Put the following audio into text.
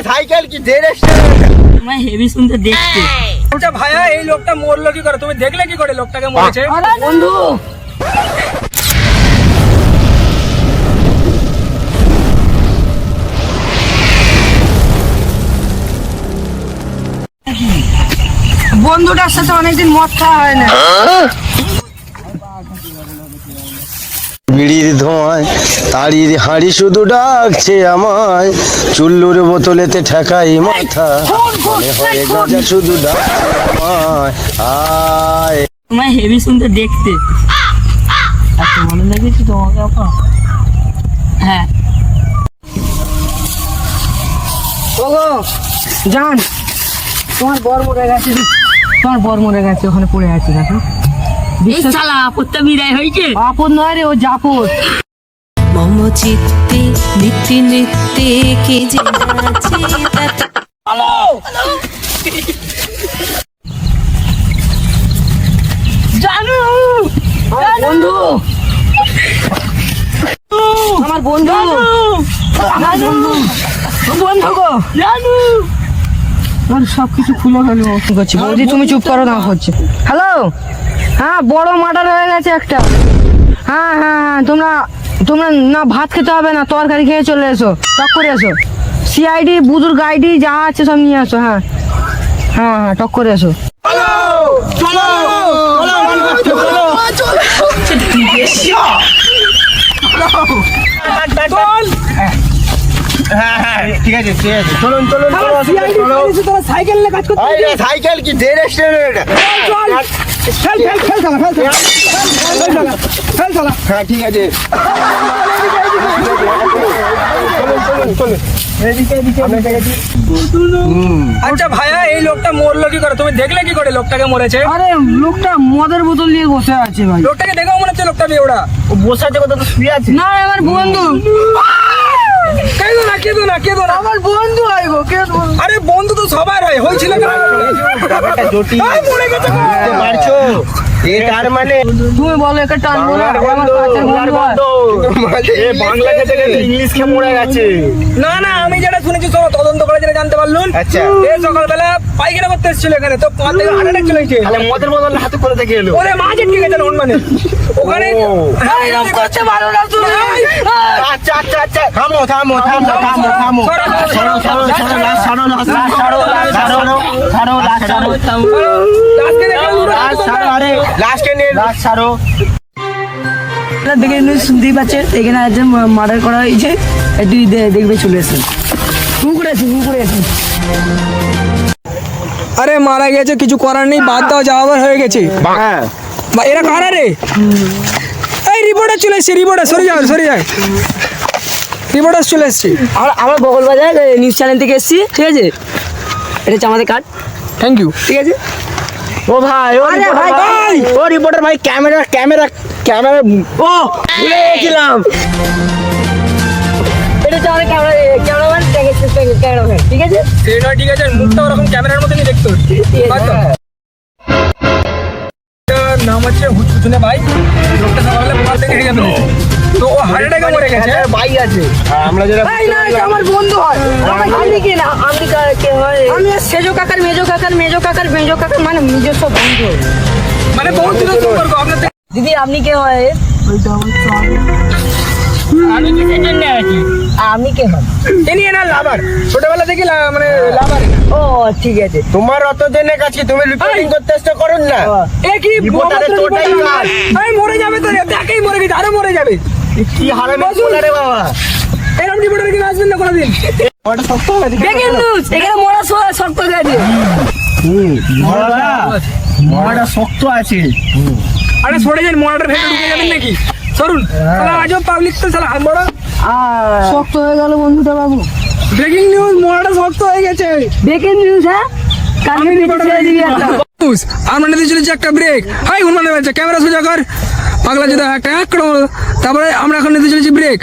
Cycle কি heavy সুন্দর দেখতে। বলছে ভাইয়া এই লোকটা মরলো কি করে, তুমি দেখলে কি করে লোকটাকে মরেছে? বন্ধু বন্ধুটার সাথে অনেকদিন মদ খাওয়া হয় না। বিড়ির ধোঁয়ায় তাড়ির হাঁড়ি শুধু ডাকছে আমায়, চুল্লুর বোতলেতে ঠেকাই মাথা, মনে হয় গাঁজা শুধু ডাকছে আমায়। আয় তোমায় হেভি সুন্দর দেখতে। এত ভালো লেগেছে তোমাকে আপা? হ্যাঁ। ওগো জান, তোমার বর মরে গেছে, তোমার বর মরে গেছে, ওখানে পড়ে আছে দেখো। এই শালা আপদটা বিদায় হয়েছে। আপদ নয় রে, ও জাপদ। মম চিত্তে নিত্যে নিত্যে কে যে নাচে তাতে। হ্যালো জানু, বন্ধু, আমার বন্ধু, আমার বন্ধু, বন্ধু গো জানু, আমার সবকিছু খুলে ফেলো করছি। বৌদি তুমি চুপ করো না হচ্ছে। হ্যালো, হ্যাঁ বড় মার্ডার হয়ে গেছে একটা। হ্যাঁ হ্যাঁ হ্যাঁ, তোমরা তোমরা না ভাত খেতে হবে না, তরকারি খেয়ে চলে এসো, টক করে এসো। সিআইডি বুজুর্গ আইডি যা আছে সব নিয়ে আসো। হ্যাঁ হ্যাঁ হ্যাঁ, টক করে এসো। ঠিক আছে ঠিক আছে, চলুন চলুন। সাইকেল নিয়ে কাজ করতে সাইকেল কি যে রেস্টুরেন্ট? হ্যাঁ ঠিক আছে, আচ্ছা ভাইয়া এই লোকটা মরলো কি করে, তুমি দেখলে কি করে লোকটাকে মরেছে? আরে লোকটা মদের বোতল নিয়ে বসে আছে ভাই। লোকটাকে দেখেও মনে হচ্ছে লোকটা বেওড়া। ও বসে আছে কোথাও, তো শুয়ে আছে। না আমার বন্ধু। কেঁদো না কেঁদো না কেঁদো না, আমার বন্ধু হয় গো, কেঁদো। আরে বন্ধু তো সবার হয়, হয়েছিল কেন? ব্যাপারটা জটিল, মরে গেছে গো। বুঝতে পারছো? তার মানে তুমি বলো একে টানবো না, আমার কাছের বন্ধু হয়। বাংলা খেতে গেছে ইংলিশ খেয়ে মরে গেছে। না না, আমি যেটা শুনেছি সব তদন্ত করে যেটা জানতে পারলুন। আচ্ছা। এই সকালবেলা পায়খানা করতে এসেছিল এখানে, তো পা থেকে হার্ট অ্যাটাক চলে এসেছে। তাহলে মদের বদলে হাতে করে দেখে এলো। ওরে মা যে ঠিক আছে মানে ওখানে ও। এরকম করতে পারো না তুমি। আচ্ছা আচ্ছা আচ্ছা, থামো থামো থামো থামো থামো, ছাড়ো ছাড়ো ছাড়ো, লাশ ছাড়ো, লাশ ছাড়ো, লাশ ছাড়ো, ছাড়ো, লাশ ছাড়ো, আজকে দেখলাম লাশ ছাড়ো, আরে লাশকে নিয়ে লাশ ছাড়ো। দেখে শুনতেই পাচ্ছেন এখানে একজন মার্ডার করা হয়েছে, একটু দেখবে চলে এসেছেন। শুরু করে আছি। আরে মারা গেছে, কিছু করার নেই, বাদ দাও, যাওয়ার হয়ে গেছে। হ্যাঁ বা এরা কারা রে? এই রিপোর্টার চলে এসছে, রিপোর্টার সরে যায়, রিপোর্টার চলে এসছে। আমার বগল বাজার নিউজ চ্যানেল থেকে এসেছি, ঠিক আছে? এটা হচ্ছে আমাদের কার্ড, থ্যাংক ইউ। ঠিক আছে? ও ভাই, ও আরে রিপোর্টার ভাই, ভাই, ও রিপোর্টার ভাই, ক্যামেরা ও ভুলে গেছিলাম। এটা হচ্ছে আমাদের ক্যামেরাম্যান, ঠিক আছে? সেটা ঠিক আছে, মুখটা ওরকম ক্যামেরার মতো নিয়ে দেখতে হচ্ছে। নাম হচ্ছে হুচুনে ভাই, লোকটা সকালে মোবাইল থেকে হেগে ফেলেছে, তো ও হার্ট অ্যাটাকে মরে গেছে। ভাই আছে, আমরা যেটা এই না, এটা আমার বন্ধু হয়। আমি কি না, আমি কে হয়? আমি সেজো কাকার মেজো কাকার মানে নিজস্ব বন্ধু। মানে বহুত দিনের সম্পর্ক আপনার। দিদি আপনি কে হয়? আমি কিসের জন্য আছি? আমি কে হয়? এনি এনার লাভার, ছোটবেলা থেকে মানে লাভার। ও ঠিক আছে। তোমার অত জেনে কাছে তুমি রিপোর্টিং করতে চেষ্টা করুন না। এ কি রিপোর্টারের তোটাই কাজ। এই মরে যাবে তো, দেখেই মরে গেছে, আরো মরে যাবে। কি হারামে বলে রে বাবা, এরকম রিপোর্টার কি আসবেন না কোনোদিন? ওটা শক্ত হবে। ব্রেকিং নিউজ, এখানে মরা শক্ত করে দিয়ে। মরাটা শক্ত আছে। আরে সরে যান, মরাটার ভেতরে ঢুকে যাবেন নাকি? সরুন, আজও পাবলিক তো সালা আমরা শক্ত হয়ে গেল বন্ধুটা বাবু। ব্রেকিং নিউজ, মরাটা শক্ত হয়ে গেছে। ব্রেকিং নিউজ, হ্যাঁ কালকে ভিডিও ছেড়ে দিবি একটা। আর মানে চলেছে একটা ব্রেক। হাই হুন মানে ক্যামেরা সোজা কর, পাগলা যদি একটা তারপরে আমরা এখন নিতে চলেছি ব্রেক।